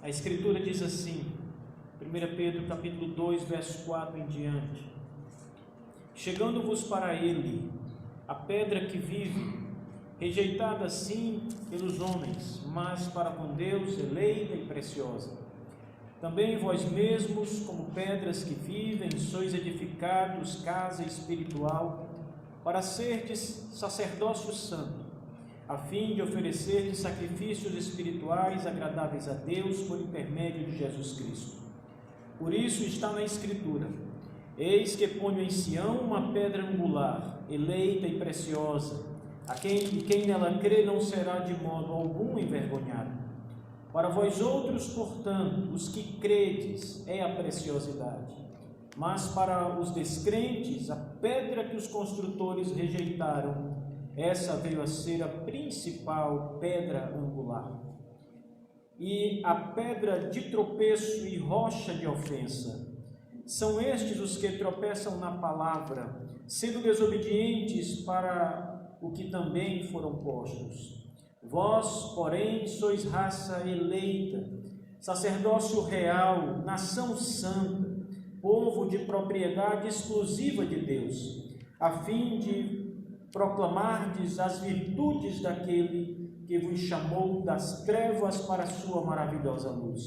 A Escritura diz assim, 1 Pedro capítulo 2, verso 4 em diante: chegando-vos para ele, a pedra que vive, rejeitada sim pelos homens, mas para com Deus eleita e preciosa. Também vós mesmos, como pedras que vivem, sois edificados casa espiritual, para serdes sacerdócio santo, a fim de oferecerdes sacrifícios espirituais agradáveis a Deus por intermédio de Jesus Cristo. Por isso está na Escritura: eis que ponho em Sião uma pedra angular, eleita e preciosa, quem nela crê não será de modo algum envergonhado. Para vós outros, portanto, os que credes, é a preciosidade, mas para os descrentes, a pedra que os construtores rejeitaram, essa veio a ser a principal pedra angular, e a pedra de tropeço e rocha de ofensa. São estes os que tropeçam na palavra, sendo desobedientes para o que também foram postos. Vós, porém, sois raça eleita, sacerdócio real, nação santa, povo de propriedade exclusiva de Deus, a fim de proclamardes as virtudes daquele que vos chamou das trevas para a sua maravilhosa luz.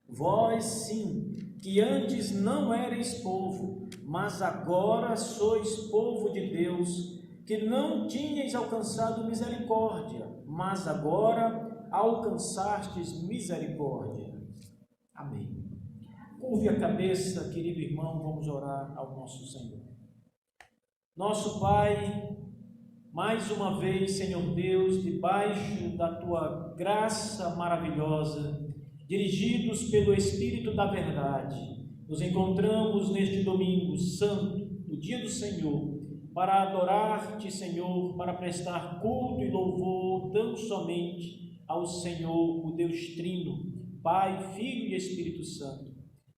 Vós, sim, que antes não erais povo, mas agora sois povo de Deus, que não tinhais alcançado misericórdia, mas agora alcançastes misericórdia. Amém. Curve a cabeça, querido irmão, vamos orar ao nosso Senhor. Nosso Pai, mais uma vez, Senhor Deus, debaixo da Tua graça maravilhosa, dirigidos pelo Espírito da Verdade, nos encontramos neste domingo santo, no dia do Senhor, para adorar-te, Senhor, para prestar culto e louvor tão somente ao Senhor, o Deus Trino, Pai, Filho e Espírito Santo.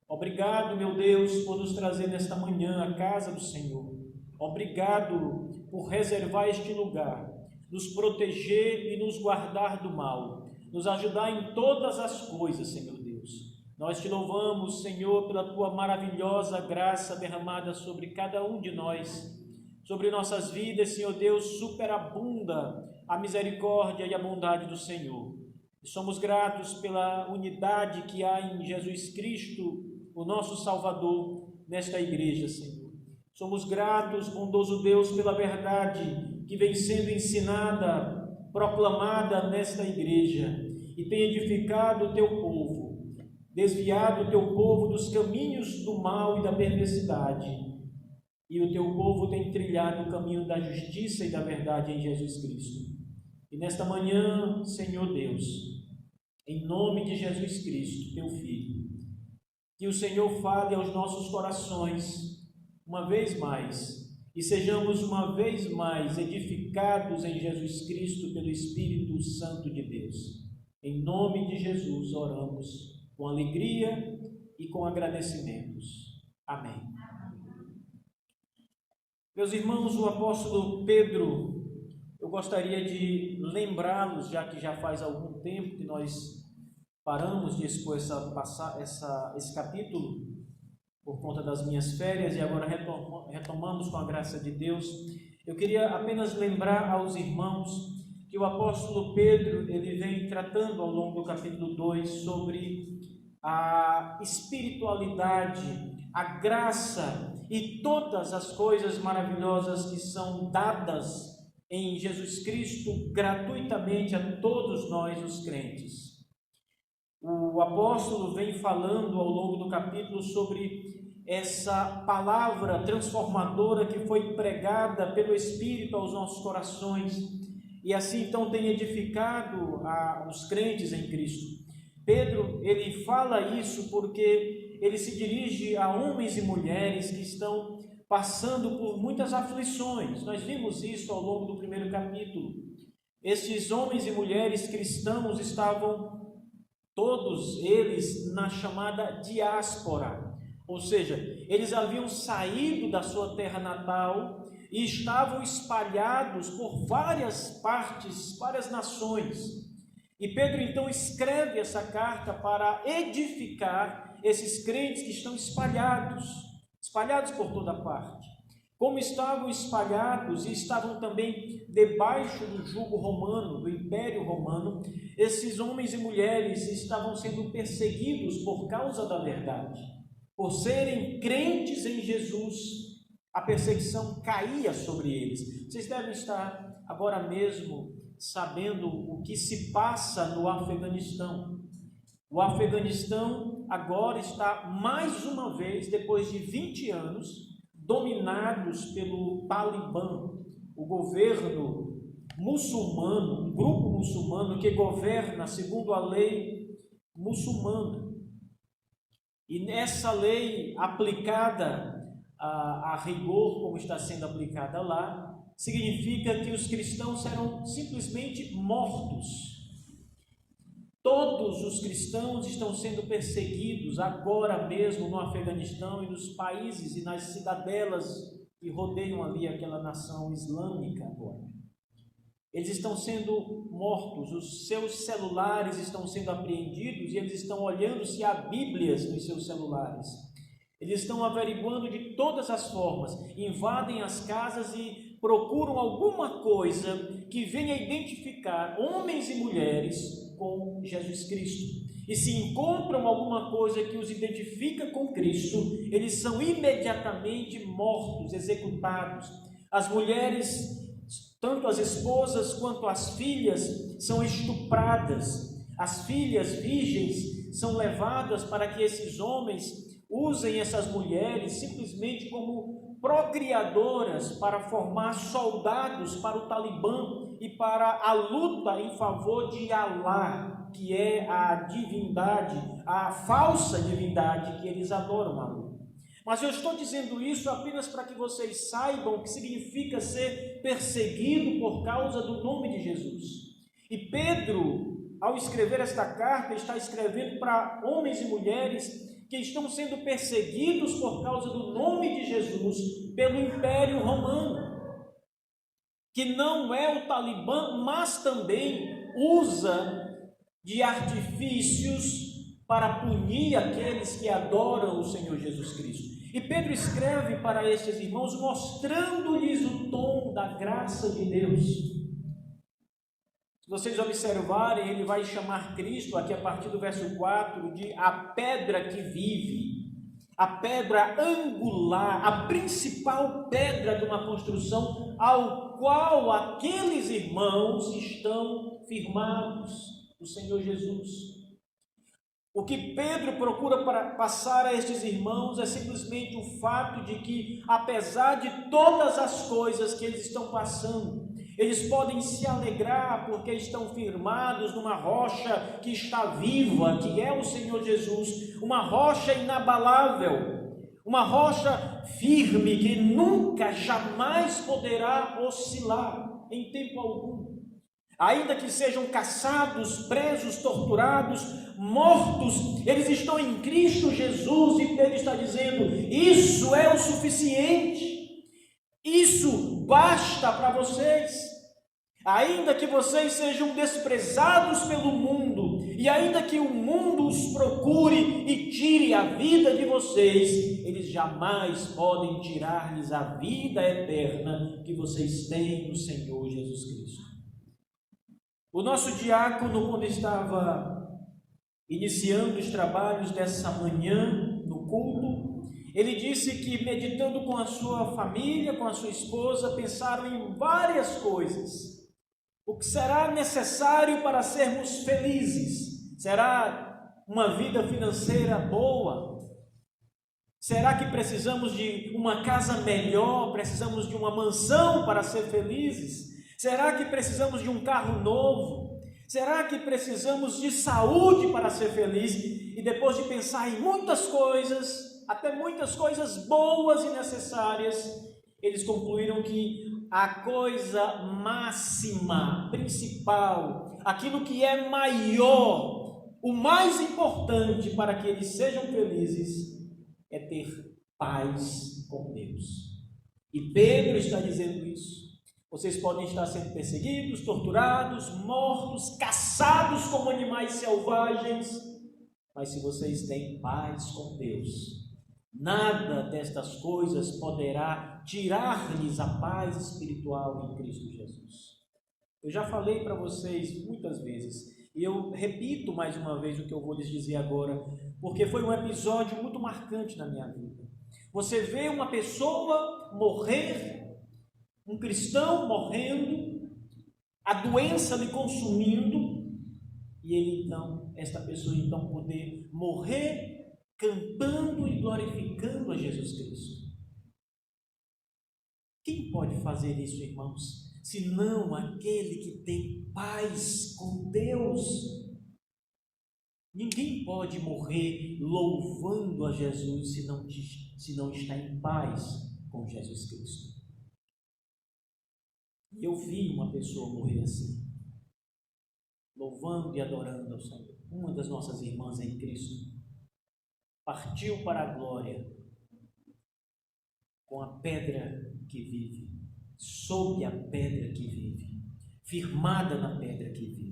Obrigado, meu Deus, por nos trazer nesta manhã à casa do Senhor. Obrigado por reservar este lugar, nos proteger e nos guardar do mal, nos ajudar em todas as coisas, Senhor Deus. Nós te louvamos, Senhor, pela tua maravilhosa graça derramada sobre cada um de nós, sobre nossas vidas, Senhor Deus, superabunda a misericórdia e a bondade do Senhor. E somos gratos pela unidade que há em Jesus Cristo, o nosso Salvador, nesta igreja, Senhor. Somos gratos, bondoso Deus, pela verdade que vem sendo ensinada, proclamada nesta igreja e tem edificado o teu povo, desviado o teu povo dos caminhos do mal e da perversidade. E o teu povo tem trilhado o caminho da justiça e da verdade em Jesus Cristo. E nesta manhã, Senhor Deus, em nome de Jesus Cristo, teu Filho, que o Senhor fale aos nossos corações, uma vez mais, e sejamos uma vez mais edificados em Jesus Cristo pelo Espírito Santo de Deus. Em nome de Jesus oramos com alegria e com agradecimentos. Amém. Meus irmãos, o apóstolo Pedro, eu gostaria de lembrá-los, já que já faz algum tempo que nós paramos de expor esse capítulo, por conta das minhas férias, e agora retomamos com a graça de Deus. Eu queria apenas lembrar aos irmãos que o apóstolo Pedro, ele vem tratando ao longo do capítulo 2 sobre a espiritualidade, a graça e todas as coisas maravilhosas que são dadas em Jesus Cristo gratuitamente a todos nós, os crentes. O apóstolo vem falando ao longo do capítulo sobre essa palavra transformadora que foi pregada pelo Espírito aos nossos corações e assim então tem edificado os crentes em Cristo. Pedro, ele fala isso porque ele se dirige a homens e mulheres que estão passando por muitas aflições. Nós vimos isso ao longo do primeiro capítulo. Esses homens e mulheres cristãos estavam todos eles na chamada diáspora, ou seja, eles haviam saído da sua terra natal e estavam espalhados por várias partes, várias nações. E Pedro então escreve essa carta para edificar esses crentes que estão espalhados por toda parte. Como estavam espalhados e estavam também debaixo do jugo romano, do Império Romano, esses homens e mulheres estavam sendo perseguidos por causa da verdade. Por serem crentes em Jesus, a perseguição caía sobre eles. Vocês devem estar agora mesmo sabendo o que se passa no Afeganistão. O Afeganistão agora está mais uma vez, depois de 20 anos, dominados pelo Talibã, o governo muçulmano, um grupo muçulmano que governa segundo a lei muçulmana. E nessa lei aplicada a rigor, como está sendo aplicada lá, significa que os cristãos serão simplesmente mortos. Todos os cristãos estão sendo perseguidos agora mesmo no Afeganistão e nos países e nas cidadelas que rodeiam ali aquela nação islâmica agora. Eles estão sendo mortos, os seus celulares estão sendo apreendidos e eles estão olhando se há Bíblias nos seus celulares. Eles estão averiguando de todas as formas, invadem as casas e procuram alguma coisa que venha identificar homens e mulheres com Jesus Cristo. E se encontram alguma coisa que os identifica com Cristo, eles são imediatamente mortos, executados. As mulheres, tanto as esposas quanto as filhas, são estupradas. As filhas virgens são levadas para que esses homens usem essas mulheres simplesmente como procriadoras para formar soldados para o Talibã e para a luta em favor de Alá, que é a divindade, a falsa divindade que eles adoram, Alá. Mas eu estou dizendo isso apenas para que vocês saibam o que significa ser perseguido por causa do nome de Jesus. E Pedro, ao escrever esta carta, está escrevendo para homens e mulheres que estão sendo perseguidos por causa do nome de Jesus pelo Império Romano, que não é o Talibã, mas também usa de artifícios para punir aqueles que adoram o Senhor Jesus Cristo. E Pedro escreve para estes irmãos mostrando-lhes o tom da graça de Deus. Se vocês observarem, ele vai chamar Cristo, aqui a partir do verso 4, de a pedra que vive, a pedra angular, a principal pedra de uma construção, ao qual aqueles irmãos estão firmados, o Senhor Jesus. O que Pedro procura para passar a estes irmãos é simplesmente o fato de que, apesar de todas as coisas que eles estão passando, eles podem se alegrar porque estão firmados numa rocha que está viva, que é o Senhor Jesus, uma rocha inabalável, uma rocha firme que nunca, jamais poderá oscilar em tempo algum. Ainda que sejam caçados, presos, torturados, mortos, eles estão em Cristo Jesus e Pedro está dizendo: isso é o suficiente. Isso basta para vocês. Ainda que vocês sejam desprezados pelo mundo, e ainda que o mundo os procure e tire a vida de vocês, eles jamais podem tirar-lhes a vida eterna que vocês têm no Senhor Jesus Cristo. O nosso diácono, quando estava iniciando os trabalhos dessa manhã no culto, ele disse que, meditando com a sua família, com a sua esposa, pensaram em várias coisas. O que será necessário para sermos felizes? Será uma vida financeira boa? Será que precisamos de uma casa melhor? Precisamos de uma mansão para ser felizes? Será que precisamos de um carro novo? Será que precisamos de saúde para ser feliz? E depois de pensar em muitas coisas, até muitas coisas boas e necessárias, eles concluíram que a coisa máxima, principal, aquilo que é maior, o mais importante para que eles sejam felizes, é ter paz com Deus. E Pedro está dizendo isso. Vocês podem estar sendo perseguidos, torturados, mortos, caçados como animais selvagens, mas se vocês têm paz com Deus, nada destas coisas poderá tirar-lhes a paz espiritual em Cristo Jesus. Eu já falei para vocês muitas vezes, e eu repito mais uma vez o que eu vou lhes dizer agora, porque foi um episódio muito marcante na minha vida. Você vê uma pessoa morrer, um cristão morrendo, a doença lhe consumindo, e ele então, esta pessoa então poder morrer cantando e glorificando a Jesus Cristo. Quem pode fazer isso, irmãos, senão aquele que tem paz com Deus? Ninguém pode morrer louvando a Jesus se não está em paz com Jesus Cristo. E eu vi uma pessoa morrer assim, louvando e adorando ao Senhor. Uma das nossas irmãs em Cristo partiu para a glória com a pedra que vive, sob a pedra que vive, firmada na pedra que vive.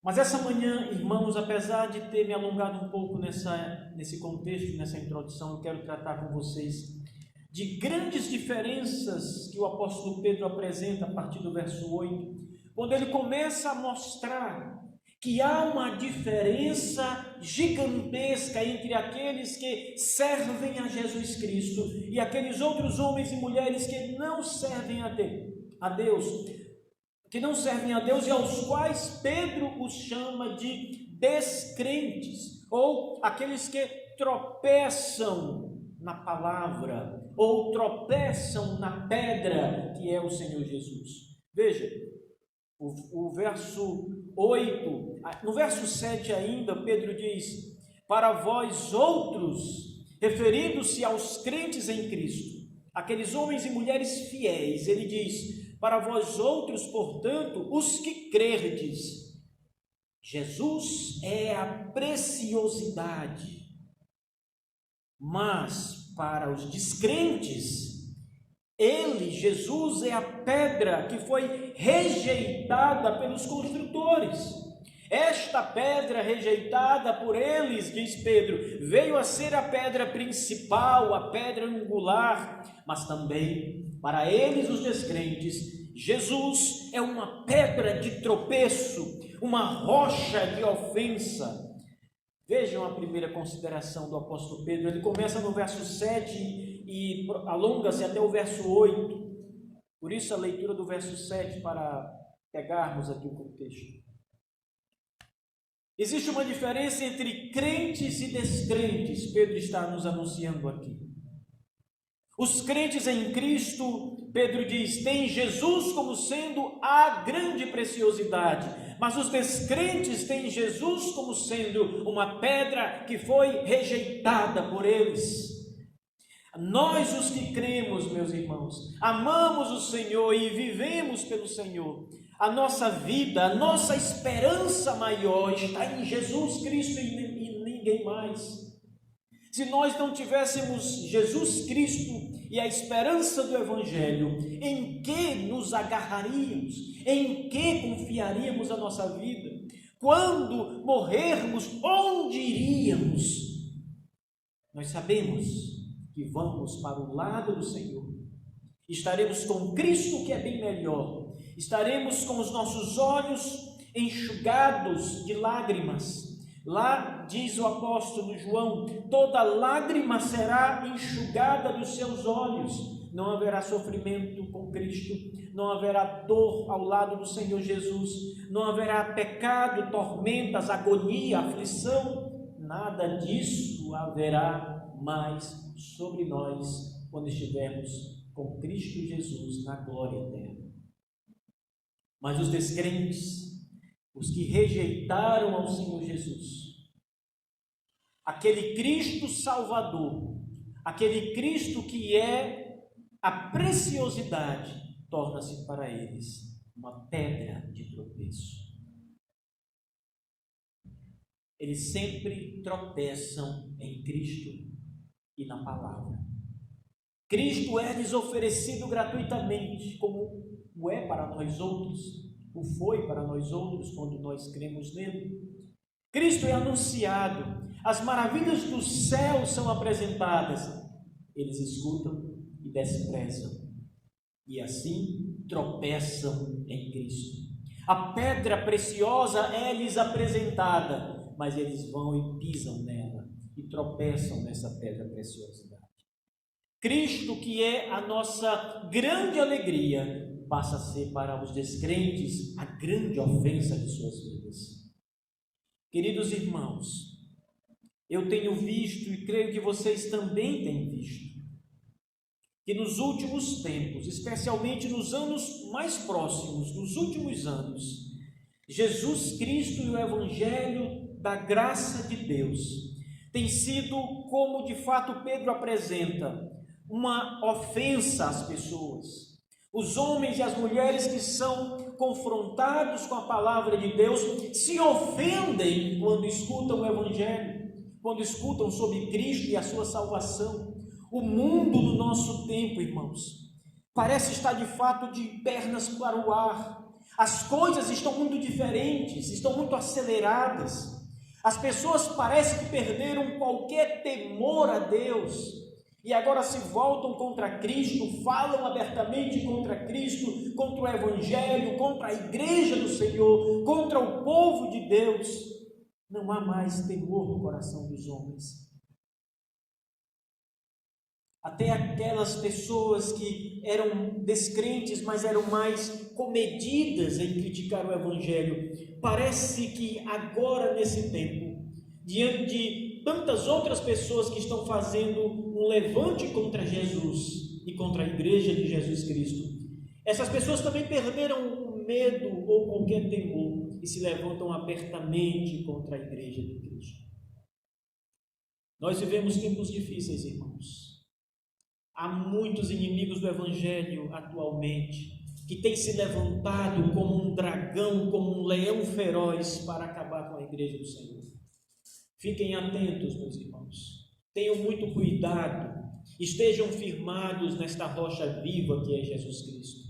Mas essa manhã, irmãos, apesar de ter me alongado um pouco nesse contexto, nessa introdução, eu quero tratar com vocês de grandes diferenças que o apóstolo Pedro apresenta a partir do verso 8, quando ele começa a mostrar que há uma diferença gigantesca entre aqueles que servem a Jesus Cristo e aqueles outros homens e mulheres que não servem a Deus, que não servem a Deus e aos quais Pedro os chama de descrentes, ou aqueles que tropeçam na palavra, ou tropeçam na pedra que é o Senhor Jesus. Veja, o verso 8, no verso 7 ainda, Pedro diz: para vós outros, referindo-se aos crentes em Cristo, aqueles homens e mulheres fiéis, ele diz: para vós outros, portanto, os que crerdes, Jesus é a preciosidade. Mas para os descrentes, ele, Jesus, é a pedra que foi rejeitada pelos construtores. Esta pedra rejeitada por eles, diz Pedro, veio a ser a pedra principal, a pedra angular, mas também para eles, os descrentes, Jesus é uma pedra de tropeço, uma rocha de ofensa. Vejam a primeira consideração do apóstolo Pedro. Ele começa no verso 7 e alonga-se até o verso 8. Por isso a leitura do verso 7 para pegarmos aqui o contexto. Existe uma diferença entre crentes e descrentes, Pedro está nos anunciando aqui. Os crentes em Cristo, Pedro diz, têm Jesus como sendo a grande preciosidade, mas os descrentes têm Jesus como sendo uma pedra que foi rejeitada por eles. Nós, os que cremos, meus irmãos, amamos o Senhor e vivemos pelo Senhor, a nossa vida, a nossa esperança maior está em Jesus Cristo e ninguém mais. Se nós não tivéssemos Jesus Cristo e a esperança do Evangelho, em que nos agarraríamos? Em que confiaríamos a nossa vida? Quando morrermos, onde iríamos? Nós sabemos que vamos para o lado do Senhor. Estaremos com Cristo, que é bem melhor. Estaremos com os nossos olhos enxugados de lágrimas. Lá diz o apóstolo João, toda lágrima será enxugada dos seus olhos. Não haverá sofrimento com Cristo, não haverá dor ao lado do Senhor Jesus, não haverá pecado, tormentas, agonia, aflição, nada disso haverá mais sobre nós quando estivermos com Cristo Jesus na glória eterna. Mas os descrentes, os que rejeitaram ao Senhor Jesus, aquele Cristo Salvador, aquele Cristo que é a preciosidade, torna-se para eles uma pedra de tropeço. Eles sempre tropeçam em Cristo e na palavra. Cristo é-lhes oferecido gratuitamente, como o é para nós outros, o foi para nós outros quando nós cremos nele. Cristo é anunciado, as maravilhas do céu são apresentadas, eles escutam e desprezam, e assim tropeçam em Cristo. A pedra preciosa é-lhes apresentada, mas eles vão e pisam nela, e tropeçam nessa pedra preciosidade. Cristo, que é a nossa grande alegria, passa a ser para os descrentes a grande ofensa de suas vidas. Queridos irmãos, eu tenho visto e creio que vocês também têm visto, que nos últimos tempos, especialmente nos anos mais próximos, nos últimos anos, Jesus Cristo e o Evangelho da graça de Deus tem sido, como de fato Pedro apresenta, uma ofensa às pessoas. Os homens e as mulheres que são confrontados com a palavra de Deus se ofendem quando escutam o Evangelho, quando escutam sobre Cristo e a sua salvação. O mundo do nosso tempo, irmãos, parece estar de fato de pernas para o ar. As coisas estão muito diferentes, estão muito aceleradas. As pessoas parecem que perderam qualquer temor a Deus e agora se voltam contra Cristo, falam abertamente contra Cristo, contra o Evangelho, contra a igreja do Senhor, contra o povo de Deus. Não há mais temor no coração dos homens. Até aquelas pessoas que eram descrentes, mas eram mais comedidas em criticar o Evangelho, parece que agora nesse tempo, diante de tantas outras pessoas que estão fazendo um levante contra Jesus e contra a igreja de Jesus Cristo, essas pessoas também perderam o medo ou qualquer temor e se levantam abertamente contra a igreja de Cristo. Nós vivemos tempos difíceis, irmãos. Há muitos inimigos do Evangelho atualmente que têm se levantado como um dragão, como um leão feroz para acabar com a igreja do Senhor. Fiquem atentos, meus irmãos. Tenham muito cuidado. Estejam firmados nesta rocha viva que é Jesus Cristo.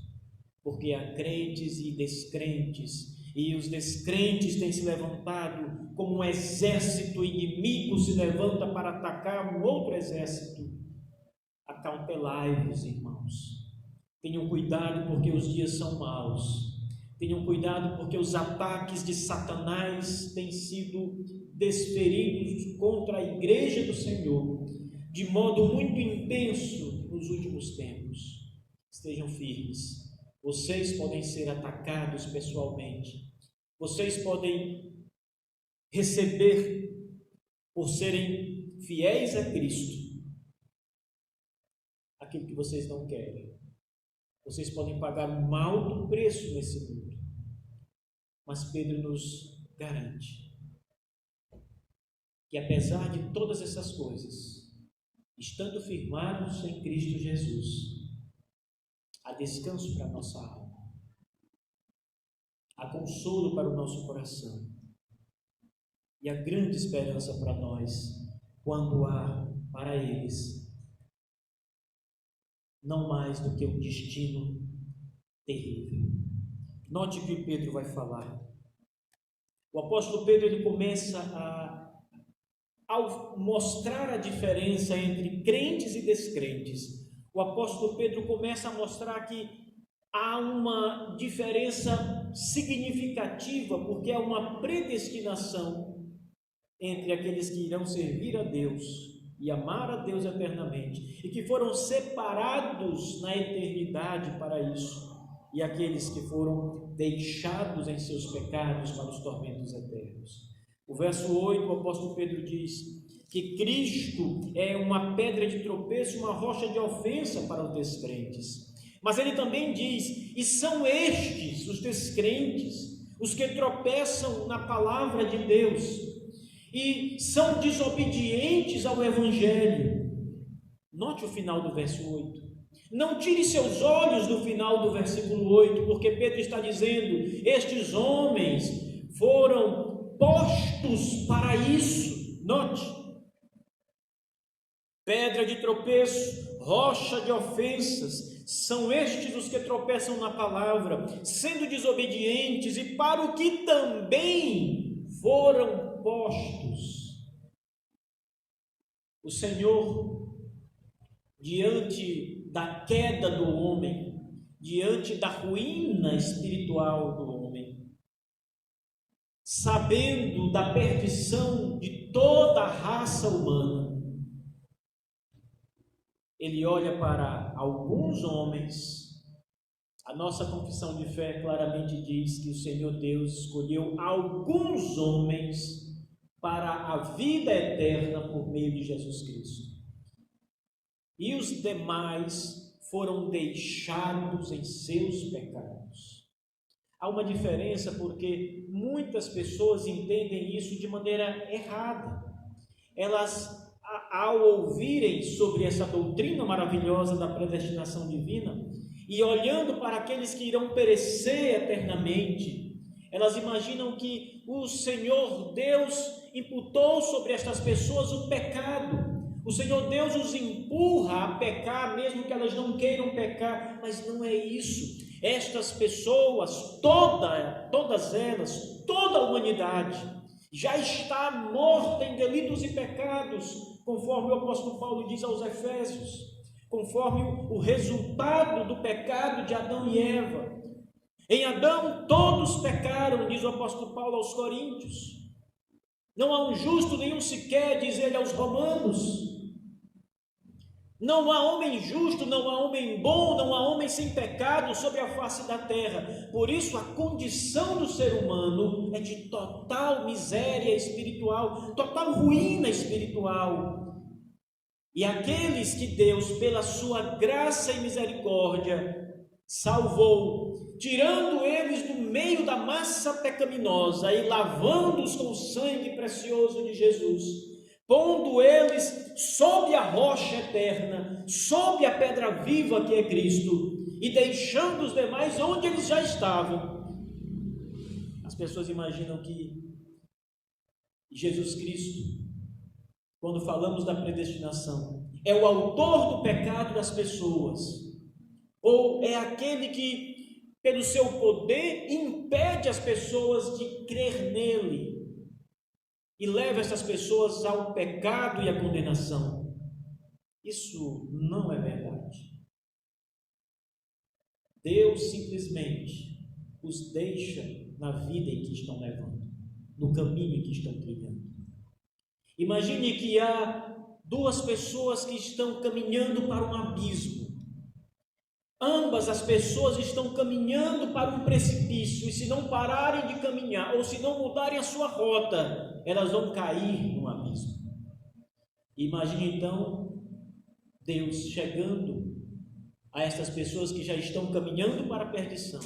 Porque há crentes e descrentes, e os descrentes têm se levantado como um exército inimigo se levanta para atacar um outro exército. Acautelai-vos, irmãos. Tenham cuidado porque os dias são maus. Tenham cuidado porque os ataques de Satanás têm sido desferidos contra a igreja do Senhor de modo muito intenso nos últimos tempos. Estejam firmes. Vocês podem ser atacados pessoalmente. Vocês podem receber, por serem fiéis a Cristo, aquilo que vocês não querem. Vocês podem pagar um alto preço nesse mundo. Mas Pedro nos garante que apesar de todas essas coisas, estando firmados em Cristo Jesus, há descanso para a nossa alma, há consolo para o nosso coração e há grande esperança para nós quando há para eles não mais do que um destino terrível. Note que Pedro vai falar. O apóstolo Pedro ele começa ao mostrar a diferença entre crentes e descrentes. O apóstolo Pedro começa a mostrar que há uma diferença significativa, porque há uma predestinação entre aqueles que irão servir a Deus e amar a Deus eternamente, e que foram separados na eternidade para isso, e aqueles que foram deixados em seus pecados para os tormentos eternos. O verso 8, o apóstolo Pedro diz que Cristo é uma pedra de tropeço, uma rocha de ofensa para os descrentes. Mas ele também diz, e são estes, os descrentes, os que tropeçam na palavra de Deus, e são desobedientes ao Evangelho. Note o final do verso 8. Não tire seus olhos do final do versículo 8, porque Pedro está dizendo, estes homens foram postos para isso. Note, pedra pedra de tropeço, rocha de ofensas, são estes os que tropeçam na palavra, sendo desobedientes, e para o que também foram postos. O Senhor, diante da queda do homem, diante da ruína espiritual do homem, sabendo da perdição de toda a raça humana, Ele olha para alguns homens. A nossa confissão de fé claramente diz que o Senhor Deus escolheu alguns homens para a vida eterna por meio de Jesus Cristo. E os demais foram deixados em seus pecados. Há uma diferença porque muitas pessoas entendem isso de maneira errada. Elas, ao ouvirem sobre essa doutrina maravilhosa da predestinação divina e olhando para aqueles que irão perecer eternamente, elas imaginam que o Senhor Deus imputou sobre estas pessoas o pecado. O Senhor Deus os empurra a pecar, mesmo que elas não queiram pecar, mas não é isso. Estas pessoas, todas elas, toda a humanidade, já está morta em delitos e pecados, conforme o apóstolo Paulo diz aos Efésios, conforme o resultado do pecado de Adão e Eva. Em Adão todos pecaram, diz o apóstolo Paulo aos Coríntios. Não há um justo nenhum sequer, diz ele aos Romanos. Não há homem justo, não há homem bom, não há homem sem pecado sobre a face da terra. Por isso a condição do ser humano é de total miséria espiritual, total ruína espiritual. E aqueles que Deus, pela sua graça e misericórdia, salvou, tirando eles do meio da massa pecaminosa e lavando-os com o sangue precioso de Jesus, pondo eles sob a rocha eterna, sob a pedra viva que é Cristo, e deixando os demais onde eles já estavam. As pessoas imaginam que Jesus Cristo, quando falamos da predestinação, é o autor do pecado das pessoas, ou é aquele que, pelo seu poder, impede as pessoas de crer nele e leva essas pessoas ao pecado e à condenação. Isso não é verdade. Deus simplesmente os deixa na vida em que estão levando, no caminho em que estão trilhando. Imagine que há duas pessoas que estão caminhando para um abismo. Ambas as pessoas estão caminhando para um precipício, e se não pararem de caminhar, ou se não mudarem a sua rota, elas vão cair no abismo. Imagine então Deus chegando a essas pessoas que já estão caminhando para a perdição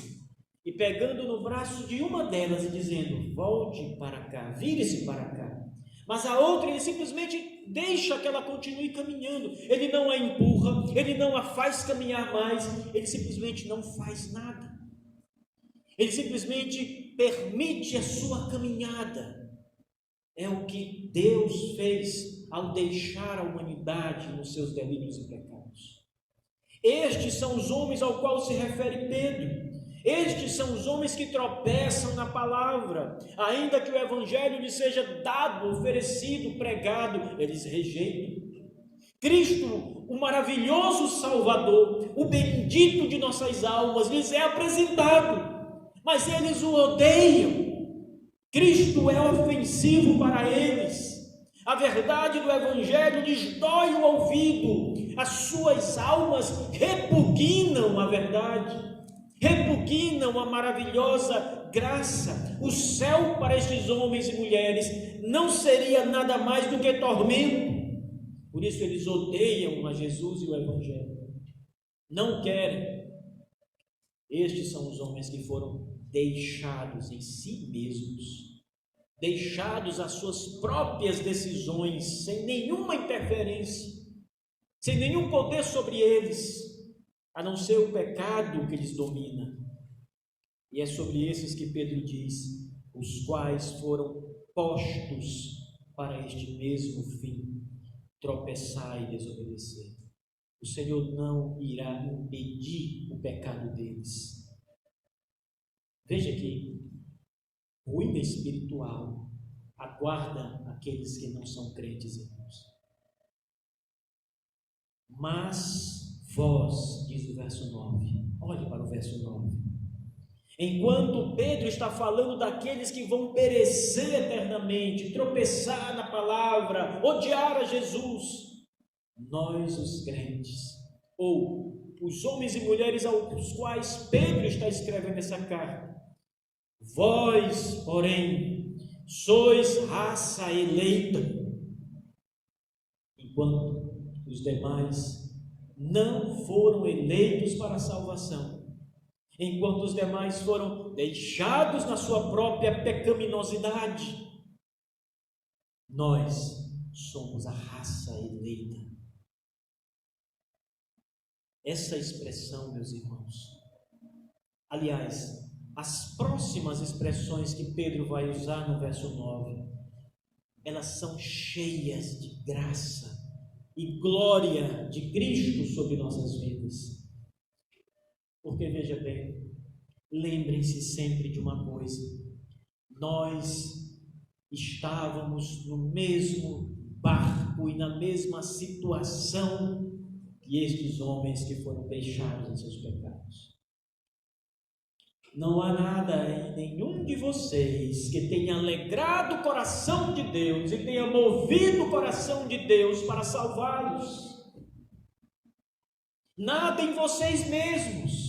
e pegando no braço de uma delas e dizendo: volte para cá, vire-se para cá. Mas a outra ele simplesmente deixa que ela continue caminhando. Ele não a empurra, ele não a faz caminhar mais, ele simplesmente não faz nada. Ele simplesmente permite a sua caminhada. É o que Deus fez ao deixar a humanidade nos seus delitos e pecados. Estes são os homens ao qual se refere Pedro. Estes são os homens que tropeçam na palavra, ainda que o evangelho lhes seja dado, oferecido, pregado, eles rejeitam. Cristo, o maravilhoso Salvador, o bendito de nossas almas, lhes é apresentado, mas eles o odeiam. Cristo é ofensivo para eles. A verdade do evangelho lhes dói o ouvido, as suas almas repugnam a verdade. Repugnam a maravilhosa graça. O céu para estes homens e mulheres não seria nada mais do que tormento. Por isso eles odeiam a Jesus e o Evangelho. Não querem. Estes são os homens que foram deixados em si mesmos, deixados às suas próprias decisões, sem nenhuma interferência, sem nenhum poder sobre eles, a não ser o pecado que lhes domina. E é sobre esses que Pedro diz: os quais foram postos para este mesmo fim, tropeçar e desobedecer. O Senhor não irá impedir o pecado deles. Veja que ruína espiritual aguarda aqueles que não são crentes, irmãos. Mas vós, diz o verso 9, olhe para o verso 9. Enquanto Pedro está falando daqueles que vão perecer eternamente, tropeçar na palavra, odiar a Jesus, nós os crentes, ou os homens e mulheres aos quais Pedro está escrevendo essa carta, vós, porém, sois raça eleita, enquanto os demais não foram eleitos para a salvação, enquanto os demais foram deixados na sua própria pecaminosidade, nós somos a raça eleita. Essa expressão, meus irmãos, aliás, as próximas expressões que Pedro vai usar no verso 9, elas são cheias de graça e glória de Cristo sobre nossas vidas. Porque veja bem, lembrem-se sempre de uma coisa: nós estávamos no mesmo barco e na mesma situação que estes homens que foram deixados em seus pecados. Não há nada em nenhum de vocês que tenha alegrado o coração de Deus e tenha movido o coração de Deus para salvá-los. Nada em vocês mesmos.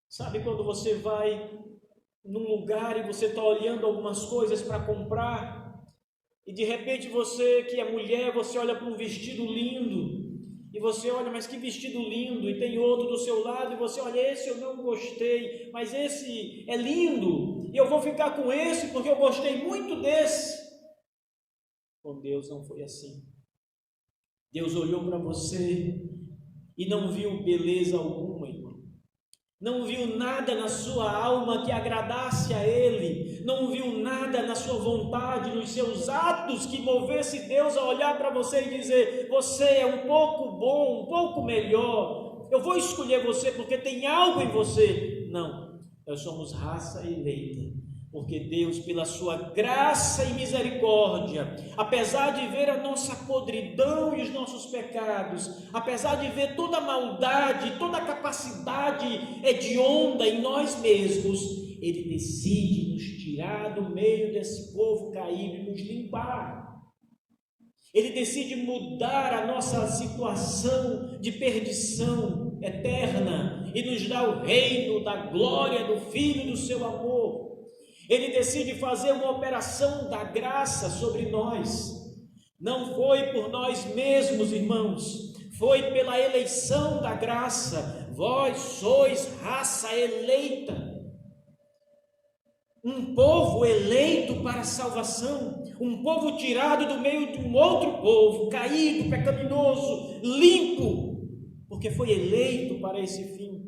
Sabe quando você vai num lugar e você está olhando algumas coisas para comprar e de repente você que é mulher, você olha para um vestido lindo e você olha, mas que vestido lindo, e tem outro do seu lado e você olha, esse eu não gostei, mas esse é lindo e eu vou ficar com esse porque eu gostei muito desse. Com Deus não foi assim. Deus olhou para você e não viu beleza alguma, irmão. Não viu nada na sua alma que agradasse a Ele, não viu nada na sua vontade, nos seus atos que movesse Deus a olhar para você e dizer, você é um pouco bom, um pouco melhor, eu vou escolher você porque tem algo em você. Não, nós somos raça eleita, porque Deus, pela sua graça e misericórdia, apesar de ver a nossa podridão e os nossos pecados, apesar de ver toda a maldade, toda a capacidade hedionda em nós mesmos, Ele decide nos tirar do meio desse povo caído e nos limpar. Ele decide mudar a nossa situação de perdição eterna e nos dá o reino da glória do Filho do seu amor. Ele decide fazer uma operação da graça sobre nós. Não foi por nós mesmos, irmãos, foi pela eleição da graça. Vós sois raça eleita, um povo eleito para a salvação, um povo tirado do meio de um outro povo, caído, pecaminoso, limpo, porque foi eleito para esse fim.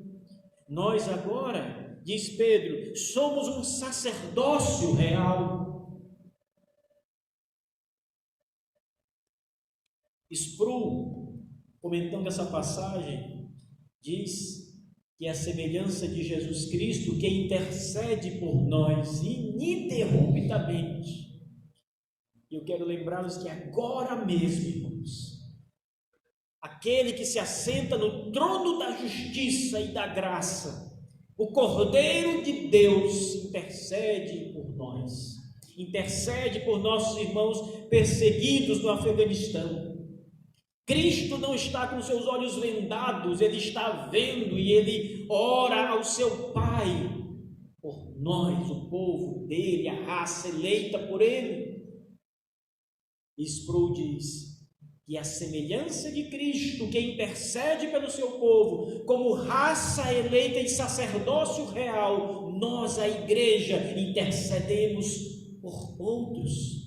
Nós agora, diz Pedro, somos um sacerdócio real. Sproul, comentando essa passagem, diz que é a semelhança de Jesus Cristo que intercede por nós ininterruptamente. Eu quero lembrá-los que agora mesmo, irmãos, aquele que se assenta no trono da justiça e da graça, o Cordeiro de Deus, intercede por nós, intercede por nossos irmãos perseguidos no Afeganistão. Cristo não está com seus olhos vendados, Ele está vendo e Ele ora ao seu Pai por nós, o povo dele, a raça eleita por Ele. Sproul diz que a semelhança de Cristo, que intercede pelo seu povo, como raça eleita e sacerdócio real, nós, a igreja, intercedemos por outros.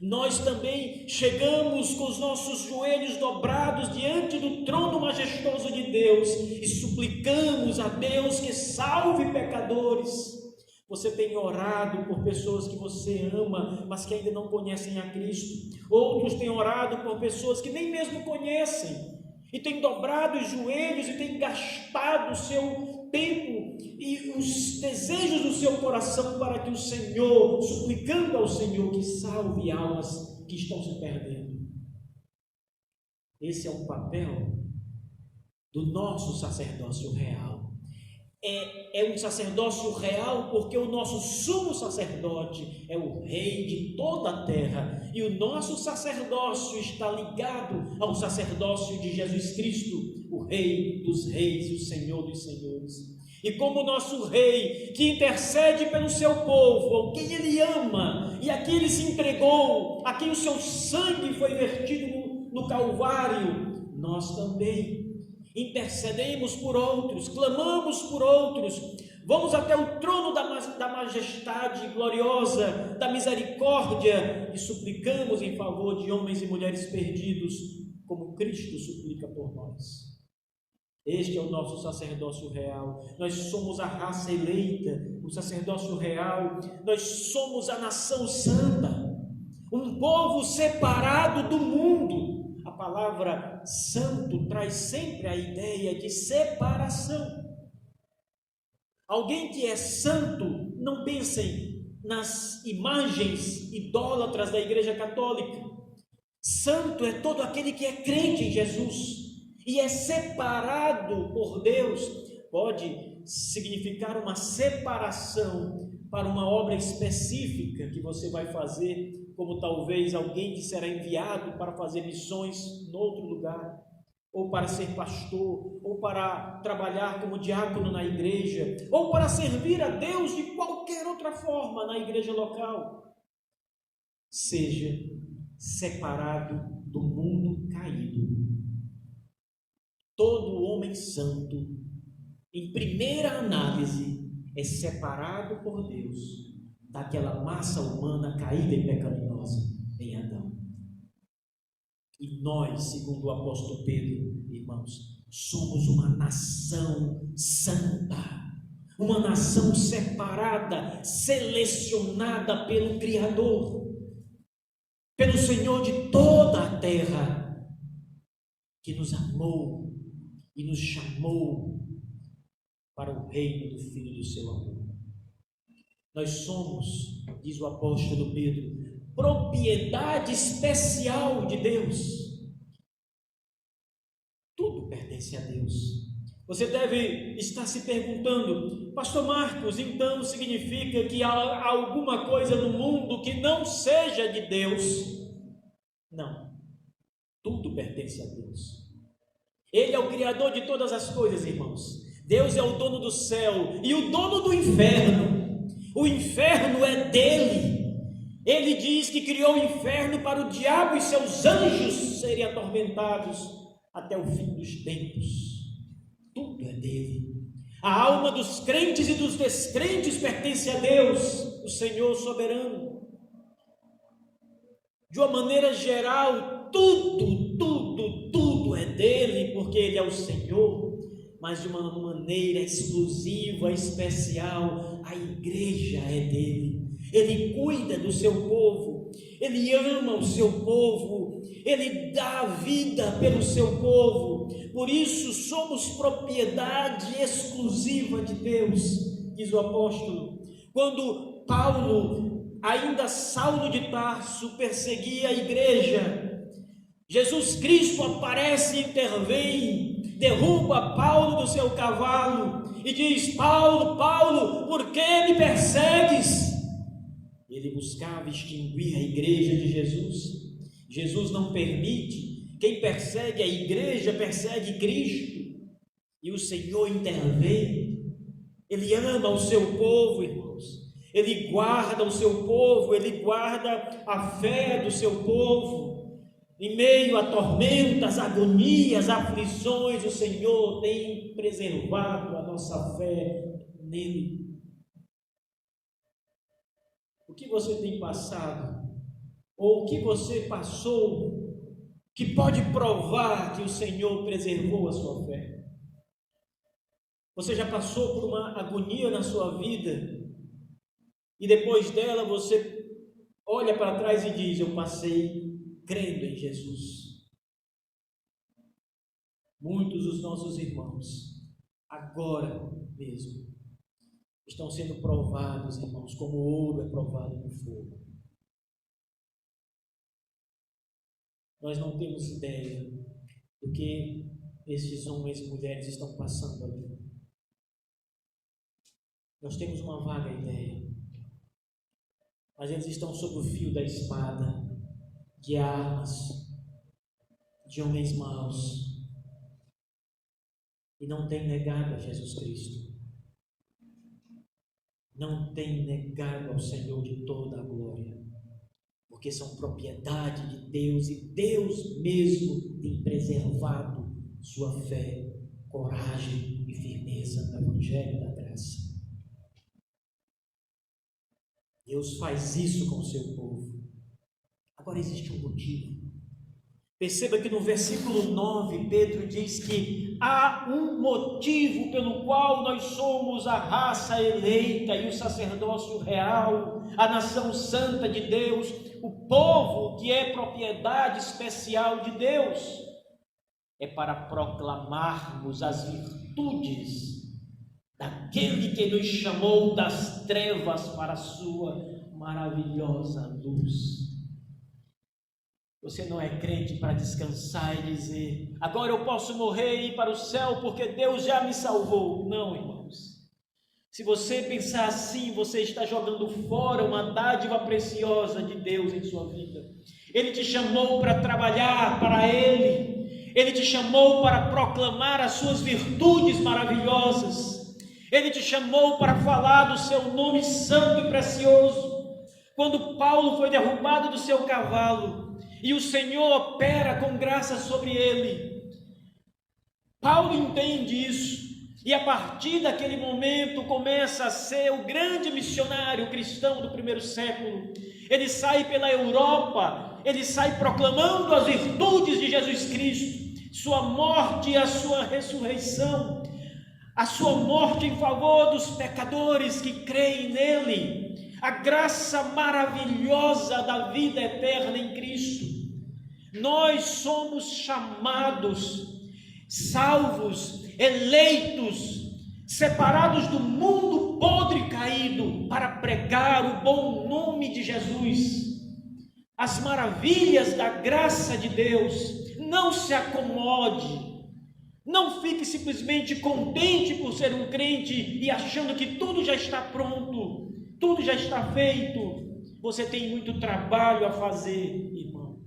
Nós também chegamos com os nossos joelhos dobrados diante do trono majestoso de Deus e suplicamos a Deus que salve pecadores. Você tem orado por pessoas que você ama, mas que ainda não conhecem a Cristo. Outros têm orado por pessoas que nem mesmo conhecem, e têm dobrado os joelhos e têm gastado o seu tempo e os desejos do seu coração para que o Senhor, suplicando ao Senhor que salve almas que estão se perdendo. Esse é o papel do nosso sacerdócio real. É um sacerdócio real porque o nosso sumo sacerdote é o rei de toda a terra, e o nosso sacerdócio está ligado ao sacerdócio de Jesus Cristo, o rei dos reis e o senhor dos senhores. E como o nosso rei, que intercede pelo seu povo, ao quem ele ama e a quem ele se entregou, a quem o seu sangue foi vertido no Calvário, nós também intercedemos por outros, clamamos por outros, vamos até o trono da majestade gloriosa, da misericórdia, e suplicamos em favor de homens e mulheres perdidos, como Cristo suplica por nós. Este é o nosso sacerdócio real. Nós somos a raça eleita, o sacerdócio real. Nós somos a nação santa, um povo separado do mundo. A palavra santo traz sempre a ideia de separação. Alguém que é santo, não pensem nas imagens idólatras da Igreja Católica. Santo é todo aquele que é crente em Jesus e é separado por Deus. Pode significar uma separação para uma obra específica que você vai fazer, como talvez alguém que será enviado para fazer missões em outro lugar, ou para ser pastor, ou para trabalhar como diácono na igreja, ou para servir a Deus de qualquer outra forma na igreja local. Seja separado do mundo caído. Todo homem santo, em primeira análise, é separado por Deus daquela massa humana caída e pecaminosa em Adão. E nós, segundo o apóstolo Pedro, irmãos, somos uma nação santa, uma nação separada, selecionada pelo Criador, pelo Senhor de toda a terra, que nos amou e nos chamou para o reino do Filho do seu amor. Nós somos, diz o apóstolo Pedro, propriedade especial de Deus. Tudo pertence a Deus. Você deve estar se perguntando: pastor Marcos, então significa que há alguma coisa no mundo que não seja de Deus? Não, tudo pertence a Deus. Ele é o Criador de todas as coisas, irmãos. Deus é o dono do céu e o dono do inferno. O inferno é dele. Ele diz que criou o inferno para o diabo e seus anjos serem atormentados até o fim dos tempos. Tudo é dele. A alma dos crentes e dos descrentes pertence a Deus, o Senhor soberano. De uma maneira geral, tudo é dele, porque ele é o Senhor. Mas de uma maneira exclusiva, especial, a igreja é dele. Ele cuida do seu povo, ele ama o seu povo, ele dá a vida pelo seu povo. Por isso somos propriedade exclusiva de Deus, diz o apóstolo. Quando Paulo, ainda Saulo de Tarso, perseguia a igreja, Jesus Cristo aparece e intervém, derruba Paulo do seu cavalo e diz: Paulo, Paulo, por que me persegues? Ele buscava extinguir a igreja de Jesus. Jesus não permite. Quem persegue a igreja persegue Cristo, e o Senhor intervém. Ele ama o seu povo, irmãos. Ele guarda o seu povo, ele guarda a fé do seu povo. Em meio a tormentas, agonias, aflições, o Senhor tem preservado a nossa fé nele. O que você tem passado, ou o que você passou, que pode provar que o Senhor preservou a sua fé? Você já passou por uma agonia na sua vida, e depois dela você olha para trás e diz: eu passei crendo em Jesus. Muitos dos nossos irmãos, agora mesmo, estão sendo provados, irmãos, como o ouro é provado no fogo. Nós não temos ideia do que estes homens e mulheres estão passando ali. Nós temos uma vaga ideia, mas eles estão sob o fio da espada, de armas, de homens maus, e não têm negado a Jesus Cristo. Não têm negado ao Senhor de toda a glória, porque são propriedade de Deus e Deus mesmo tem preservado sua fé, coragem e firmeza no Evangelho da graça. Deus faz isso com o seu povo. Agora existe um motivo. Perceba que no versículo 9, Pedro diz que há um motivo pelo qual nós somos a raça eleita e o sacerdócio real, a nação santa de Deus, o povo que é propriedade especial de Deus. É para proclamarmos as virtudes daquele que nos chamou das trevas para a sua maravilhosa luz. Você não é crente para descansar e dizer: agora eu posso morrer e ir para o céu porque Deus já me salvou. Não, irmãos. Se você pensar assim, você está jogando fora uma dádiva preciosa de Deus em sua vida. Ele te chamou para trabalhar para Ele. Ele te chamou para proclamar as suas virtudes maravilhosas. Ele te chamou para falar do seu nome santo e precioso. Quando Paulo foi derrubado do seu cavalo, e o Senhor opera com graça sobre ele, Paulo entende isso, e a partir daquele momento começa a ser o grande missionário cristão do primeiro século. Ele sai pela Europa, ele sai proclamando as virtudes de Jesus Cristo, sua morte e a sua ressurreição, a sua morte em favor dos pecadores que creem nele, a graça maravilhosa da vida eterna em Cristo. Nós somos chamados, salvos, eleitos, separados do mundo podre e caído, para pregar o bom nome de Jesus, as maravilhas da graça de Deus. Não se acomode, não fique simplesmente contente por ser um crente e achando que tudo já está pronto, tudo já está feito. Você tem muito trabalho a fazer, irmão.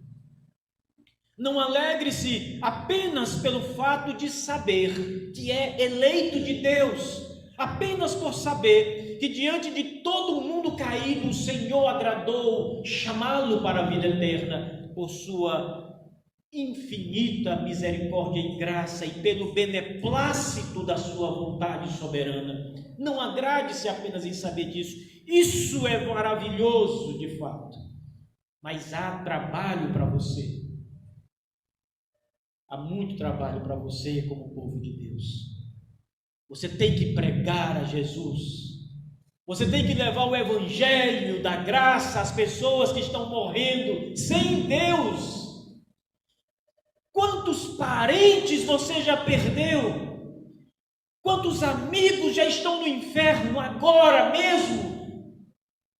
Não alegre-se apenas pelo fato de saber que é eleito de Deus, apenas por saber que diante de todo o mundo caído o Senhor agradou chamá-lo para a vida eterna por sua infinita misericórdia e graça e pelo beneplácito da sua vontade soberana. Não agrade-se apenas em saber disso, isso é maravilhoso de fato, mas há trabalho para você. Há muito trabalho para você como povo de Deus. Você tem que pregar a Jesus. Você tem que levar o evangelho da graça às pessoas que estão morrendo sem Deus. Quantos parentes você já perdeu? Quantos amigos já estão no inferno agora mesmo?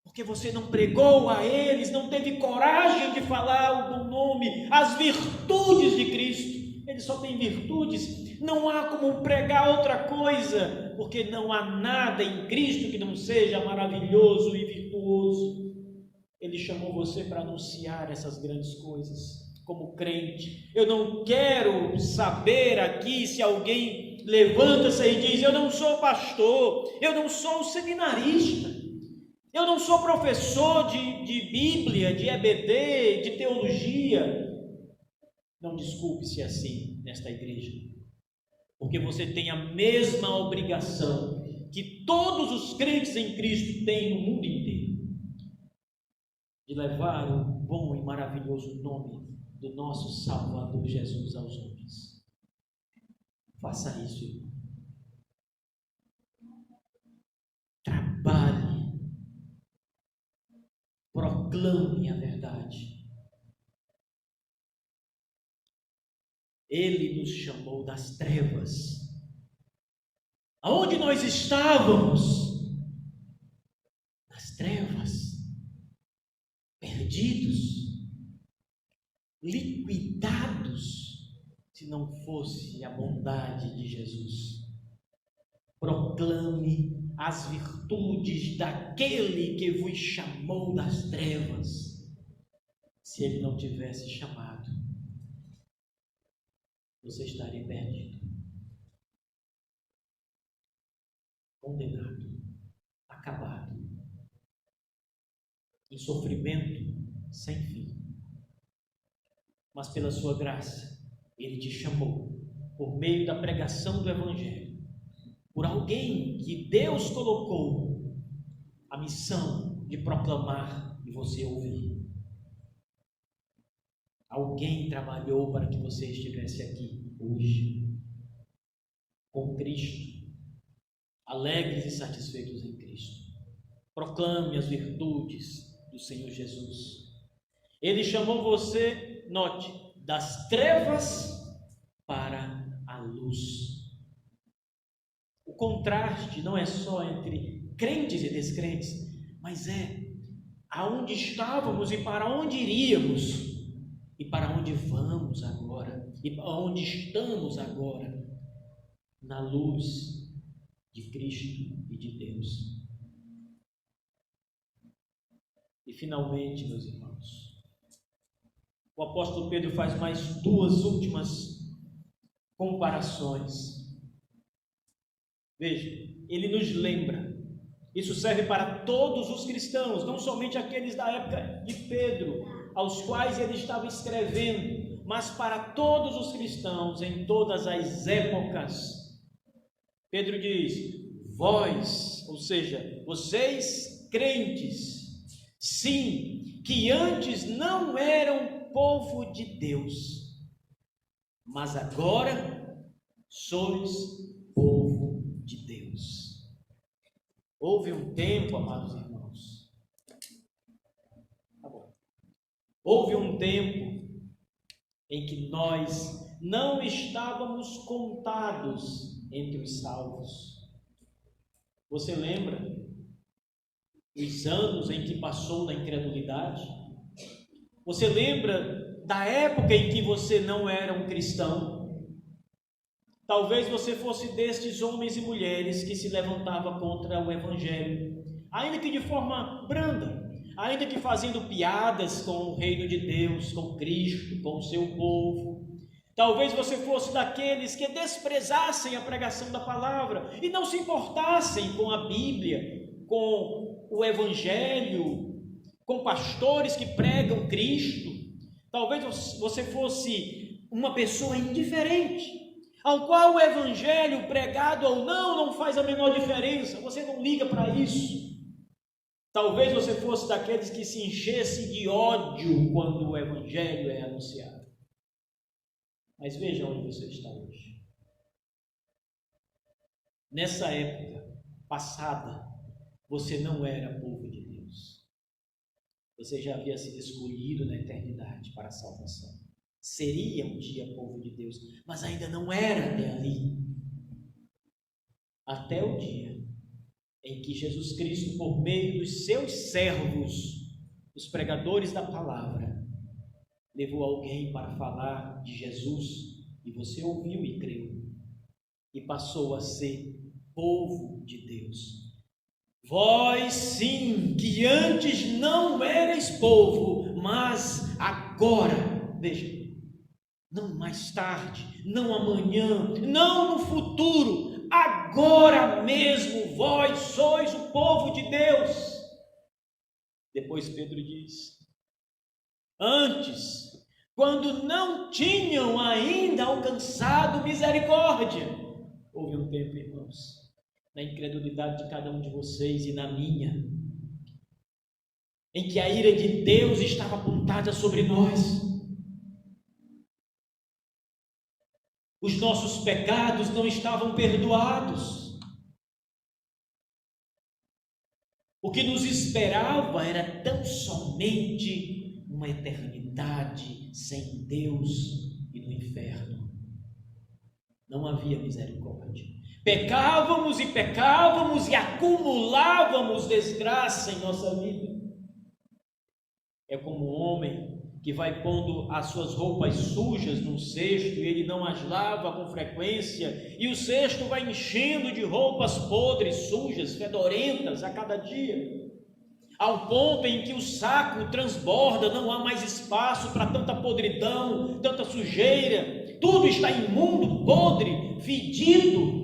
Porque você não pregou a eles, não teve coragem de falar o bom nome, as virtudes de Cristo. Ele só tem virtudes, não há como pregar outra coisa, porque não há nada em Cristo que não seja maravilhoso e virtuoso. Ele chamou você para anunciar essas grandes coisas, como crente. Eu não quero saber aqui se alguém levanta-se e diz: eu não sou pastor, eu não sou seminarista, eu não sou professor de Bíblia, de EBD, de teologia. Não desculpe-se assim nesta igreja, porque você tem a mesma obrigação que todos os crentes em Cristo têm no mundo inteiro, de levar o bom e maravilhoso nome do nosso Salvador Jesus aos homens. Faça isso, irmão. Trabalhe proclame a verdade. Ele nos chamou das trevas. Aonde nós estávamos? Nas trevas, perdidos, liquidados, se não fosse a bondade de Jesus. Proclame as virtudes daquele que vos chamou das trevas. Se ele não tivesse chamado, você estaria perdido, condenado, acabado, em sofrimento sem fim. Mas pela sua graça, ele te chamou por meio da pregação do Evangelho, por alguém que Deus colocou a missão de proclamar e você ouvir. Alguém trabalhou para que você estivesse aqui hoje, com Cristo, alegres e satisfeitos em Cristo. Proclame as virtudes do Senhor Jesus. Ele chamou você, note, das trevas para a luz. O contraste não é só entre crentes e descrentes, mas é aonde estávamos e para onde iríamos, e para onde vamos agora, e para onde estamos agora, na luz de Cristo e de Deus. E finalmente, meus irmãos, o apóstolo Pedro faz mais duas últimas comparações. Veja, ele nos lembra, isso serve para todos os cristãos, não somente aqueles da época de Pedro, aos quais ele estava escrevendo, mas para todos os cristãos em todas as épocas. Pedro diz: vós, ou seja, vocês crentes, sim, que antes não eram povo de Deus, mas agora sois povo de Deus. Houve um tempo, amados irmãos, houve um tempo em que nós não estávamos contados entre os salvos. Você lembra os anos em que passou na incredulidade? Você lembra da época em que você não era um cristão? Talvez você fosse destes homens e mulheres que se levantava contra o Evangelho, ainda que de forma branda, ainda que fazendo piadas com o reino de Deus, com Cristo, com o seu povo. Talvez você fosse daqueles que desprezassem a pregação da palavra e não se importassem com a Bíblia, com o Evangelho, com pastores que pregam Cristo. Talvez você fosse uma pessoa indiferente, ao qual o Evangelho, pregado ou não faz a menor diferença, você não liga para isso. Talvez você fosse daqueles que se enchesse de ódio quando o Evangelho é anunciado. Mas veja onde você está hoje. Nessa época passada, você não era povo de Deus. Você já havia sido escolhido na eternidade para a salvação. Seria um dia povo de Deus, mas ainda não era até ali. Até o dia em que Jesus Cristo, por meio dos seus servos, os pregadores da palavra, levou alguém para falar de Jesus, e você ouviu e creu, e passou a ser povo de Deus. Vós sim, que antes não erais povo, mas agora, veja, não mais tarde, não amanhã, não no futuro, agora mesmo vós sois o povo de Deus. Depois Pedro diz: antes, quando não tinham ainda alcançado misericórdia. Houve um tempo, irmãos, na incredulidade de cada um de vocês e na minha, em que a ira de Deus estava apontada sobre nós. Os nossos pecados não estavam perdoados. O que nos esperava era tão somente uma eternidade sem Deus e no inferno. Não havia misericórdia. Pecávamos e acumulávamos desgraça em nossa vida. É como um homem que vai pondo as suas roupas sujas num cesto e ele não as lava com frequência, e o cesto vai enchendo de roupas podres, sujas, fedorentas a cada dia, ao ponto em que o saco transborda, não há mais espaço para tanta podridão, tanta sujeira, tudo está imundo, podre, fedido.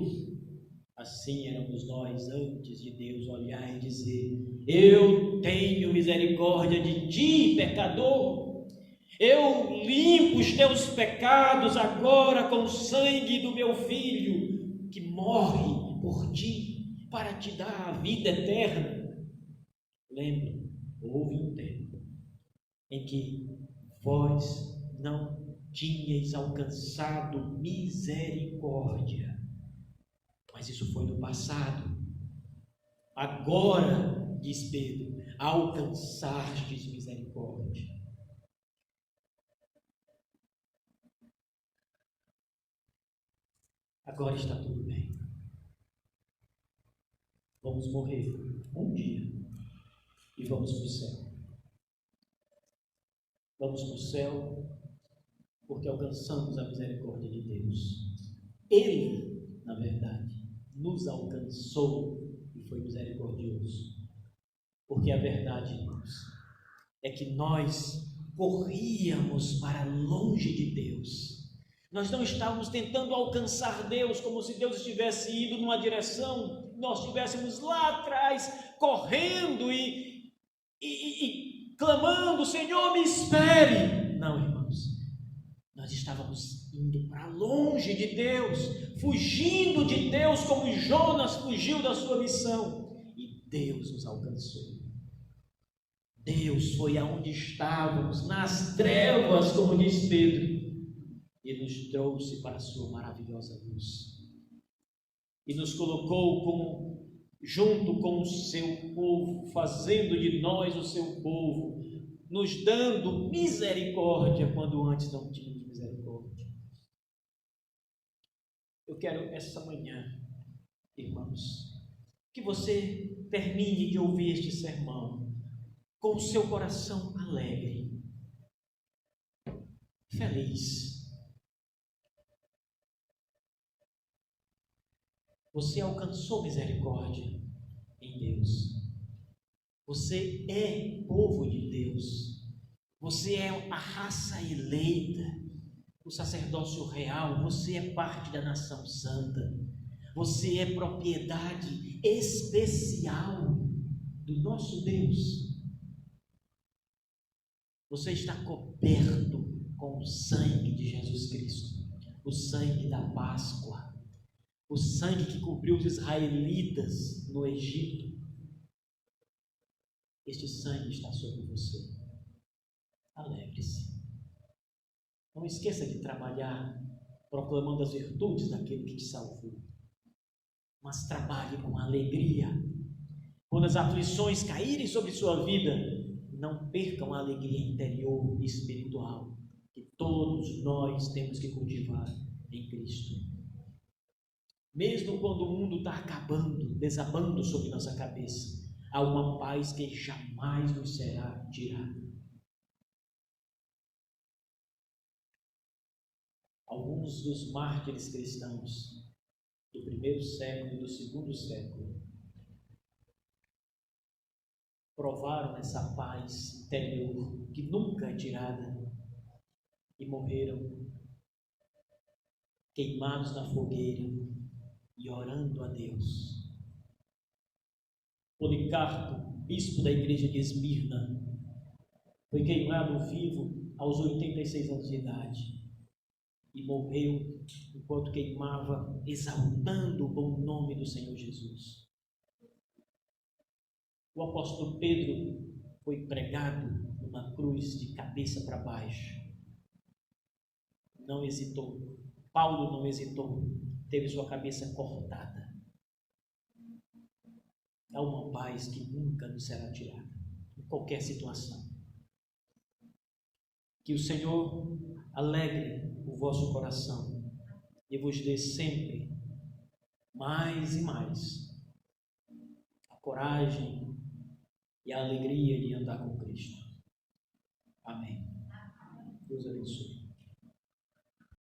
Assim éramos nós antes de Deus olhar e dizer: eu tenho misericórdia de ti, pecador. Eu limpo os teus pecados agora com o sangue do meu filho, que morre por ti, para te dar a vida eterna. Lembra, houve um tempo em que vós não tinhais alcançado misericórdia, mas isso foi no passado. Agora, diz Pedro, alcançastes misericórdia. Agora está tudo bem. Vamos morrer um dia e vamos para o céu. Vamos para o céu porque alcançamos a misericórdia de Deus. Ele, na verdade, nos alcançou e foi misericordioso. Porque a verdade, irmãos, é que nós corríamos para longe de Deus. Nós não estávamos tentando alcançar Deus como se Deus estivesse indo numa direção, nós estivéssemos lá atrás, correndo e clamando: Senhor, me espere. Não, irmãos, nós estávamos indo para longe de Deus, fugindo de Deus como Jonas fugiu da sua missão, e Deus nos alcançou. Deus foi aonde estávamos, nas trevas, como diz Pedro, e nos trouxe para a sua maravilhosa luz, e nos colocou junto com o seu povo, fazendo de nós o seu povo, nos dando misericórdia quando antes não tínhamos misericórdia. Eu quero essa manhã, irmãos, que você termine de ouvir este sermão com o seu coração alegre, feliz. Você alcançou misericórdia em Deus. Você é povo de Deus. Você é a raça eleita, o sacerdócio real. Você é parte da nação santa. Você é propriedade especial do nosso Deus. Você está coberto com o sangue de Jesus Cristo, o sangue da Páscoa, o sangue que cobriu os israelitas no Egito. Este sangue está sobre você. Alegre-se. Não esqueça de trabalhar proclamando as virtudes daquele que te salvou, mas trabalhe com alegria. Quando as aflições caírem sobre sua vida, não percam a alegria interior e espiritual que todos nós temos que cultivar em Cristo. Mesmo quando o mundo está acabando, desabando sobre nossa cabeça, há uma paz que jamais nos será tirada. Alguns dos mártires cristãos do primeiro século e do segundo século provaram essa paz interior que nunca é tirada e morreram queimados na fogueira e orando a Deus. Policarpo, bispo da igreja de Esmirna, foi queimado vivo aos 86 anos de idade e morreu enquanto queimava, exaltando o bom nome do Senhor Jesus. O apóstolo Pedro foi pregado numa cruz de cabeça para baixo. Não hesitou. Paulo não hesitou. Teve sua cabeça cortada. há uma paz que nunca nos será tirada, em qualquer situação. Que o Senhor alegre o vosso coração e vos dê sempre mais e mais a coragem e a alegria de andar com Cristo. Amém. Deus abençoe.